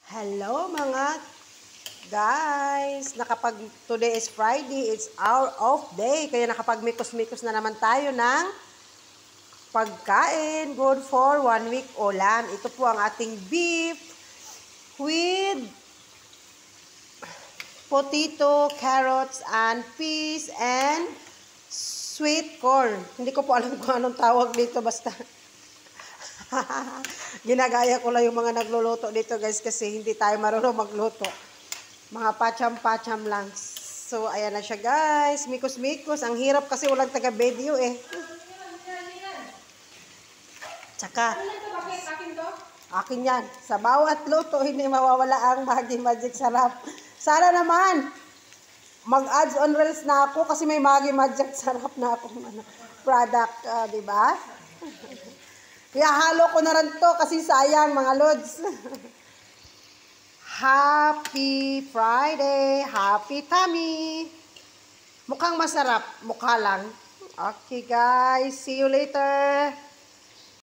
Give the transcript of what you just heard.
Hello mga guys! Today is Friday, it's our off day. Kaya nakapag-mikos-mikos na naman tayo ng pagkain. Good for 1 week ulam. Ito po ang ating beef with potato, carrots, and peas, and sweet corn. Hindi ko po alam kung anong tawag dito, basta ginagaya ko lang yung mga nagluluto dito guys kasi hindi tayo marunong magluto. Mga pacham-pacham lang. So, ayan na siya guys. Mikos-mikos. Ang hirap kasi walang taga-video eh. Tsaka, akin yan. Sa bawat luto, hindi mawawala ang Maggi Magic Sarap. Sana naman, mag-ads on reels na ako kasi may Maggi Magic Sarap na akong product, di ba? Kaya halo ko na rin to kasi sayang mga lods. Happy Friday! Happy tummy! Mukhang masarap. Mukha lang. Okay guys, see you later.